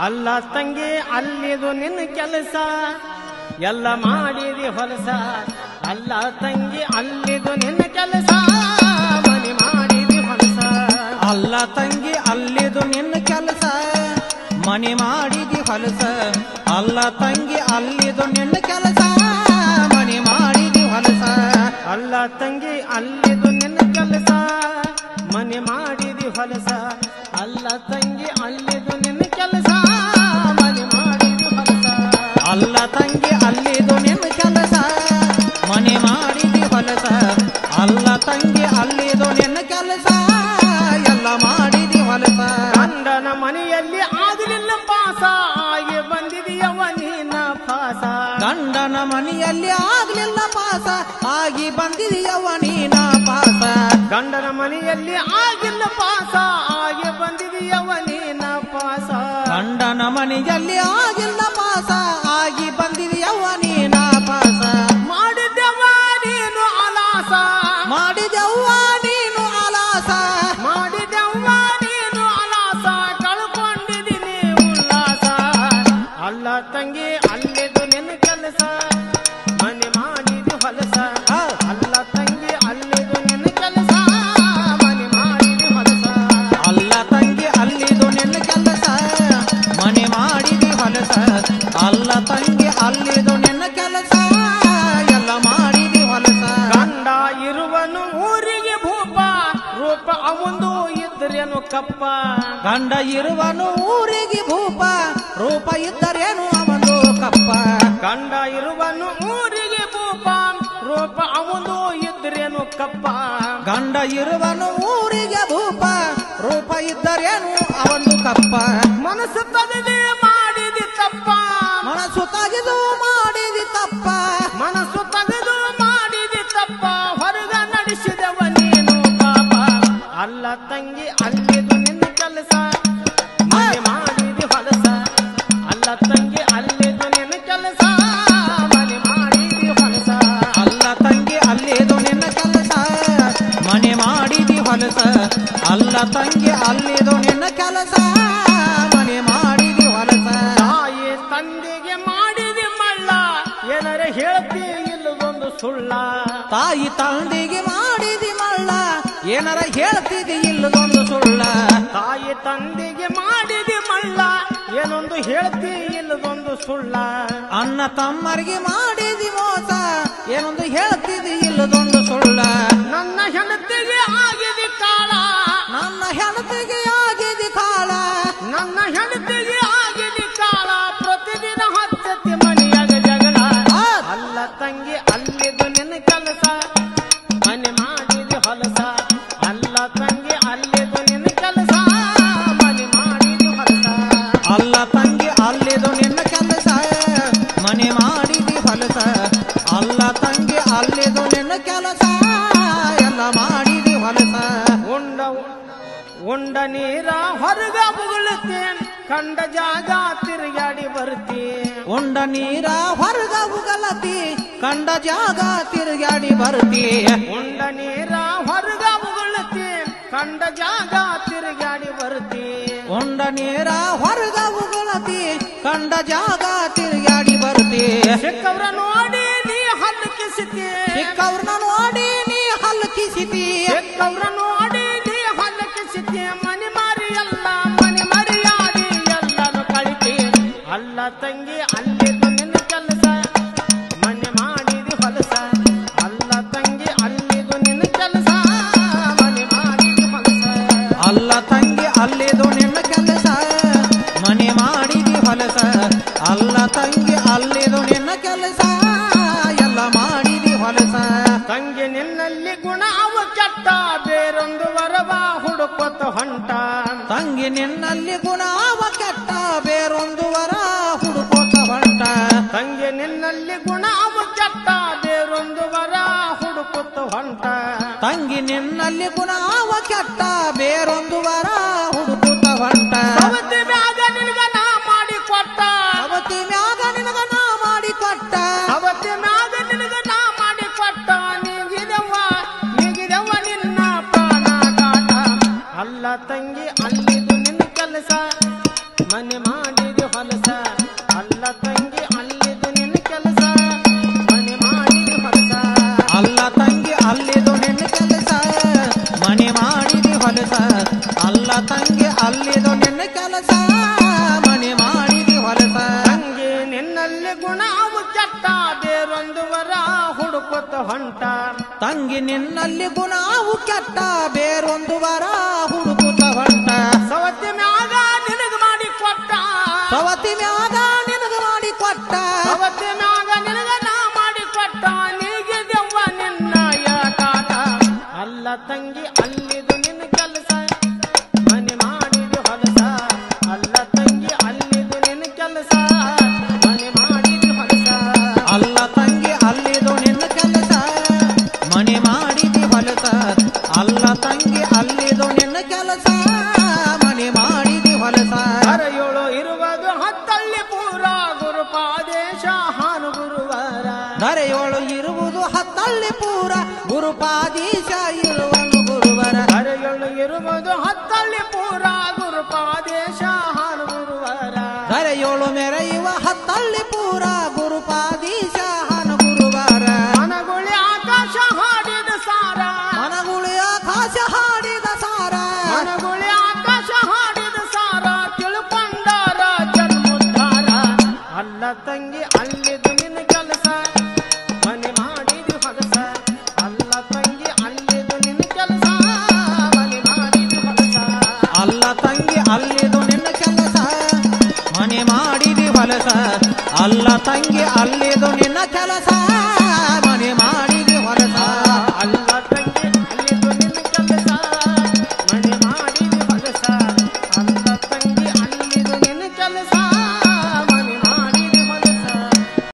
ಅಲ್ಲ ತಂಗಿ ಅಲ್ಲಿದು ನಿನ್ನ ಕೆಲಸ ಎಲ್ಲ ಮಾಡಿದಿ ಹೊಲಸ ಅಲ್ಲ ತಂಗಿ ಅಲ್ಲಿದು ನಿನ್ನ ಕೆಲಸ ಮನೆ ಮಾಡಿದಿ ಹೊಲಸ ಅಲ್ಲ ತಂಗಿ ಅಲ್ಲಿದು ನಿನ್ನ ಕೆಲಸ ಮನೆ ಮಾಡಿದಿ ಹೊಲಸ ಅಲ್ಲ ತಂಗಿ ಅಲ್ಲಿದು ನಿನ್ನ ಕೆಲಸ ಮನೆ ಮಾಡಿದಿ ಹೊಲಸ ಅಲ್ಲ ತಂಗಿ ಅಲ್ಲಿದು ನಿನ್ನ ಕೆಲಸ ಮನೆ ಮಾಡಿದಿ ಹೊಲಸ ಅಲ್ಲ ತಂಗಿ ಅಲ್ಲಿದು ನಿನ್ನ ಕೆಲಸ ಮನೆ ಮಾಡಿದಿ ಹೊಲಸ ಅಲ್ಲ ತಂಗಿ ಅಲ್ಲಿದು ನಿನ್ನ ಕೆಲಸ ಮನೆ ಮಾಡಿದಿ ಹೊಲಸ ಅಲ್ಲ ತಂಗಿ ಅಲ್ಲಿದು ನಿನ್ನ ಕೆಲಸ ಎಲ್ಲ ಮಾಡಿದಿ ಹೊಲಸ ಗಂಡನ ಮನೆಯಲ್ಲಿ ಆಗಲಿಲ್ಲ ಪಾಸ ಆಗಿ ಬಂದಿದೆಯವ ನೀನ ಪಾಸ ಗಂಡನ ಮನೆಯಲ್ಲಿ ಆಗಲಿಲ್ಲ ಪಾಸ ಆಗಿ ಬಂದಿದೆಯವ ನೀನ ಪಾಸ ಗಂಡನ ಮನೆಯಲ್ಲಿ ಆಗಿಲ್ಲ ಪಾಸ ಆಗಿ ಬಂದಿದೆಯವ ನೀನ ಪಾಸ ಗಂಡನ ಮನೆಯಲ್ಲಿ ಆಗಿಲ್ಲ ಪಾಸ ಆಗಿ ಬಂದಿದೆಯವ ನೀನ ಪಾಸ ಮಾಡಿದೆವ ನೀನು ಅಲಾಸ ಮಾಡಿದೆವ್ವ ನೀನು ಅಲಾಸ ಮಾಡಿದೆವ್ವ ನೀನು ಅಲಾಸ ಕಳ್ಕೊಂಡಿದ್ದೀನಿ ಉಲ್ಲಾಸ ಅಲ್ಲ ತಂಗಿ ಅಲ್ಲಿದು ನಿನ್ನ ಕೆಲಸ ಮನೆ ಮಾಡಿದಿ ಹೊಲಸ ಅಲ್ಲ ತಂಗಿ ಅಲ್ಲಿದು ನಿನ್ನ ಕೆಲಸ ಮನೆ ಮಾಡಿದಿ ಹೊಲಸ ಅಲ್ಲ ತಂಗಿ ಅಲ್ಲಿದು ನಿನ್ನ ಕೆಲಸ ಮನೆ ಮಾಡಿದಿ ಹೊಲಸ ಅಲ್ಲ ತಂಗಿ ಅಲ್ಲಿದು ನಿನ್ನ ಕೆಲಸ ಎಲ್ಲ ಮಾಡಿದಿ ಹೊಲಸ ಗಂಡ ಇರುವನು ಊರಿಗೆ ಭೂಪ ರೂಪ ಅವಂದು ಇದ್ರೇನು ಕಪ್ಪ ಗಂಡ ಇರುವನು ಊರಿಗೆ ಭೂಪ ರೂಪ ಇದ್ದರೇನು ಅವನು ಕಪ್ಪ ಗಂಡ ಇರುವನು ಊರಿಗೆ ಭೂಪ ರೂಪ ಅವಂದು ಇದ್ರೇನು ಕಪ್ಪ ಗಂಡ ಇರುವನು ಊರಿಗೆ ಭೂಪ ರೂಪ ಇದ್ದರೇನು ಅವನು ಕಪ್ಪ ಮನಸ್ಸು ತಗದೆ ಮಾಡಿದಿ ತಪ್ಪ ಮನಸ್ಸು ತೆಗೆದು ಮಾಡಿದಿ ತಪ್ಪ ಮನಸ್ಸು ತಗದು ಮಾಡಿದಿ ತಪ್ಪ ಹೊರಗ ನಡೆಸಿದವ ನೀನು ಪಾಪ ಅಲ್ಲ ತಂಗಿ ಅಲ್ಲಿದು ನಿನ್ನ ಕೆಲಸ ಮನೆ ಮಾಡಿದಿ ಹೊಲಸ ಅಲ್ಲ ತಂಗಿ ಅಲ್ಲಿದು ನಿನ್ನ ಕೆಲಸ ಮನೆ ಮಾಡಿದಿ ಹೊಲಸ ಅಲ್ಲ ತಂಗಿ ಅಲ್ಲಿದು ನಿನ್ನ ಕೆಲಸ ಮನೆ ಮಾಡಿದಿ ಹೊಲಸ ಅಲ್ಲ ತಂಗಿ ಅಲ್ಲಿದು ನಿನ್ನ ಕೆಲಸ ಮನೆ ಮಾಡಿದಿ ಹೊಲಸ ತಾಯಿ ತಂದೆಗೆ ಮಾಡಿದಿ ಮಳ್ಳ ಏನಾರ ಹೇಳ್ತಿ ಇಲ್ಲದೊಂದು ಸುಳ್ಳ ತಾಯಿ ತಂದೆಗೆ ಮಾಡಿದಿ ಮಳ್ಳ ಏನಾರ ಹೇಳ್ತಿದಿ ಇಲ್ಲದೊಂದು ಸುಳ್ಳ ತಾಯಿ ತಂದೆಗೆ ಮಾಡಿದಿ ಮಳ್ಳ ಏನೊಂದು ಹೇಳ್ತಿ ಇಲ್ಲದೊಂದು ಸುಳ್ಳ ಅಣ್ಣ ತಮ್ಮರಿಗೆ ಮಾಡಿದಿ ಮೋಸ ಏನೊಂದು ಹೇಳ್ತಿದಿ ಇಲ್ಲದೊಂದು ಸುಳ್ಳ ನನ್ನ ಹೆಂಡತಿಗೆ ಆಗಿದಿ ಕಾಳ ನನ್ನ ಹೆಣತಿಗೆ ಆಗಿದಿ ಕಾಲ ನನ್ನ ಹೆಂಡತಿಗೆ ಆಗಿದಿ ಕಾಳ ಪ್ರತಿದಿನ ಹತ್ತತಿ ಮನೆಯಾಗ ಜಗಳ ಅಲ್ಲ ತಂಗಿ ಅಲ್ಲಿದು ನಿನ್ನ ಕೆಲಸ ಮನೆ ಮಾಡಿದಿ ಹೊಲಸ ಅಲ್ಲ ತಂಗಿ ಅಲ್ಲಿದು ನಿನ್ನ ಕೆಲಸ ಮನೆ ಮಾಡಿದಿ ಹೊಲಸ ಅಲ್ಲ ತಂಗಿ ಅಲ್ಲಿದು ನಿನ್ನ ಕೆಲಸ ಮನೆ ಮಾಡಿದಿ ಹೊಲಸ ಅಲ್ಲ ತಂಗಿ ಅಲ್ಲಿದು ನಿನ್ನ ಕೆಲಸ ಎಲ್ಲ ಮಾಡಿದಿ ಹೊಲಸ ಉಂಡ ನೀರ ಹೊರಗ ಬುಗುಳುತ್ತೇನ್ ಕಂಡ ಜಾಗ ತಿರುಗಾಡಿ ಬರ್ತಿ ಉಂಡ ನೀರ ಹೊರಗ ಉಗಲತಿ ಕಂಡ ಜಾಗ ತಿರುಗಾಡಿ ಬರ್ತಿ ಉಂಡ ನೀರ ಹೊರಗ ಬುಗುಳುತ್ತೇನ್ ಕಂಡ ಜಾಗ ತಿರುಗಾಡಿ ಬರ್ತಿ ಉಂಡ ನೀರ ಹೊರಗ ಉಗಲತಿ ಕಂಡ ಜಾಗ ತಿರುಗಾಡಿ ಬರ್ತಿ ಸಿಕ್ಕವ್ರ ನೋಡಿ ನೀ ಹಲ್ಲು ಕಿಸಿತಿ ಸಿಕ್ಕವ್ರನ್ನ ನೋಡಿ ನೀ ಹಲ್ಲು ಕಿಸಿತಿ ಸಿಕ್ಕವ್ರ ನೋಡಿ ನೀ ಹಲ್ಲು ಕಿಸಿತಿ ಮನೆ ಮಾರಿ ಎಲ್ಲ ಮನೆ ಮರಿಯಾದಿ ಎಲ್ಲನು ಕಳಿತಿ ಅಲ್ಲ ತಂಗಿ ಅಲ್ಲಿದು ನಿನ್ನ ಕೆಲಸ ಮನೆ ಮಾಡಿದಿ ಹೊಲಸ ಅಲ್ಲ ತಂಗಿ ಅಲ್ಲಿದು ನಿನ್ನ ಕೆಲಸ ಮನೆ ಮಾಡಿದಿ ಹೊಲಸ ಅಲ್ಲ ತಂಗಿ ಅಲ್ಲಿದು ನಿನ್ನ ಕೆಲಸ ಮನೆ ಮಾಡಿದಿ ಹೊಲಸ ಅಲ್ಲ ತಂಗಿ ಅಲ್ಲಿದು ನಿನ್ನ ಕೆಲಸ ಎಲ್ಲ ಮಾಡಿದಿ ಹೊಲಸ ತಂಗಿ ನಿನ್ನಲ್ಲಿ ಗುಣ ಅವ ಕೆಟ್ಟ ಬೇರೊಂದು ವರವ ಹುಡುಕೊತ್ತ ಹೊಂಟ ತಂಗಿ ನಿನ್ನಲ್ಲಿ ಗುಣ ಅವ ಕೆಟ್ಟ ಬೇರೊಂದು ವರ ಹುಡುಕೋತ ಹೊಂಟ ತಂಗಿ ನಿನ್ನಲ್ಲಿ ಗುಣ ಅವ ಕೆಟ್ಟ ಬೇರೊಂದು ವರ ಹುಡುಕೊತ್ತ ಹೊಂಟ ತಂಗಿ ನಿನ್ನಲ್ಲಿ ಗುಣ ಅವ ಕೆಟ್ಟ ಬೇರೊಂದು ವರ ಹುಡುಕೋತ ಹೊಂಟ ಅವತ್ತಿ ಮ್ಯಾಗ ನಿನಗ ನಾ ಮಾಡಿ ಕೊಟ್ಟ ಅವತ್ತಿ ಮ್ಯಾಗ ನಿನಗ ನಾ ಮಾಡಿ ಕೊಟ್ಟ ಅವತ್ತಿ ಮ್ಯಾಗ ನಿನಗ ನಾ ಮಾಡಿ ಕೊಟ್ಟ ನೀಗಿದವ್ವ ನಿನ್ನ ಪ್ರಾಣ ಕಾಟ ಅಲ್ಲ ತಂಗಿ ಅಲ್ಲಿದು ನಿನ್ನ ಕೆಲಸ ಮನೆ ಮಾಡಿದಿ ಹೊಲಸ ಅಲ್ಲ ತಂಗಿ ಅಲ್ಲಿದು ನಿನ್ನ ಕೆಲಸ ಮನೆ ಮಾಡಿದಿ ಹೊಲಸ ಅಲ್ಲ ತಂಗಿ ಅಲ್ಲಿದು ನಿನ್ನ ಕೆಲಸ ಮನೆ ಮಾಡಿದಿ ಹೊಲಸ ಅಲ್ಲ ತಂಗಿ ಅಲ್ಲಿದು ನಿನ್ನ ಕೆಲಸ ಮನೆ ಮಾಡಿದಿ ಹೊಲಸ ತಂಗಿ ನಿನ್ನಲ್ಲಿ ಗುಣವು ಕೆಟ್ಟ ಬೇರೊಂದು ವರ ಹುಡುಕುತ್ತ ಹೊಂಟ ತಂಗಿ ನಿನ್ನಲ್ಲಿ ಗುಣವು ಕೆಟ್ಟ ಬೇರೊಂದು ವರ ಹುಡುಕುತ್ತ ಹೊಂಟ ಸವತಿ ಮ್ಯಾಗ ನಿನಗ ಮಾಡಿ ಕೊಟ್ಟ ಸವತಿ ಮ್ಯಾಗ ನಿನಗ ಮಾಡಿ ಕೊಟ್ಟ ಸವತಿ ಮ್ಯಾಗ ನಿನಗ ನಾ ಮಾಡಿ ಕೊಟ್ಟ ನಿನಗೆ ದೆವ್ವ ನಿನ್ನ ಯಾಕಾಟ ಅಲ್ಲ ತಂಗಿ ಅಲ್ಲಿದು ನಿನ್ನ ಕೆಲಸ ಮನೆ ಮಾಡಿದಿ ಹೊಲಸ ಅಲ್ಲ ತಂಗಿ ಅಲ್ಲಿದು ನಿನ್ನ ಕೆಲಸ ಮನೆ ಮಾಡಿದಿ ಹೊಲಸ ಅಲ್ಲ ತಂಗಿ ಅಲ್ಲಿದು ನಿನ್ನ ಕೆಲಸ ಮನೆ ಮಾಡಿದಿ ಹೊಲಸ ಅಲ್ಲ ತಂಗಿ ಅಲ್ಲಿದು ನಿನ್ನ ಕೆಲಸ ಮನೆ ಮಾಡಿದಿ ಹೊಲಸ ಧರೆಯೋಳು ಇರುವುದು ಹತ್ತಳ್ಳಿ ಪೂರ ಗುರುಪಾದೇಶ ಹಾನು ಗುರುವಾರ ಧರೆಯೋಳು ಇರುವುದು ಹತ್ತಳ್ಳಿ ಪೂರ ಗುರುಪಾದೀಶ ಇರುವನು ಗುರುವರ ಧರೆಯೋಳು ಇರುವುದು ಹತ್ತಳ್ಳಿ ಪೂರ ಗುರುಪಾದೇಶ ಹಾನು ಗುರುವಾರ ಧರೆಯೋಳು ಮೆರೆಯುವ ಹತ್ತಳ್ಳಿ ಪೂರ ಗುರುಪಾದೀಶ ಹನ ಗುರುವಾರ ಮನಗುಳಿ ಆಕಾಶ ಹಾಡಿದ ಸಾರ ಮನಗುಳಿ ಆಕಾಶ ಹಾಡಿದ ಸಾರ ಮನಗುಳಿ ಆಕಾಶ ಹಾಡಿದ ಸಾರ ತಿಳ್ಕೊಂಡಾರ ಜನ್ಮೋದ್ಧಾರ ಅಲ್ಲ ತಂಗಿ ಅಲ್ಲಿದು ನಿನ್ನ ಕೆಲಸ ಮನೆ ಮಾಡಿದಿ ಹೊಲಸ ಅಲ್ಲ ತಂಗಿ ಅಲ್ಲಿದು ನಿನ್ನ ಕೆಲಸ ಮನೆ ಮಾಡಿದಿ ಹೊಲಸ ಅಲ್ಲ ತಂಗಿ ಅಲ್ಲಿದು ನಿನ್ನ ಕೆಲಸ ಮನೆ ಮಾಡಿದಿ ಹೊಲಸ ಅಲ್ಲ ತಂಗಿ ಅಲ್ಲಿದು ನಿನ್ನ ಕೆಲಸ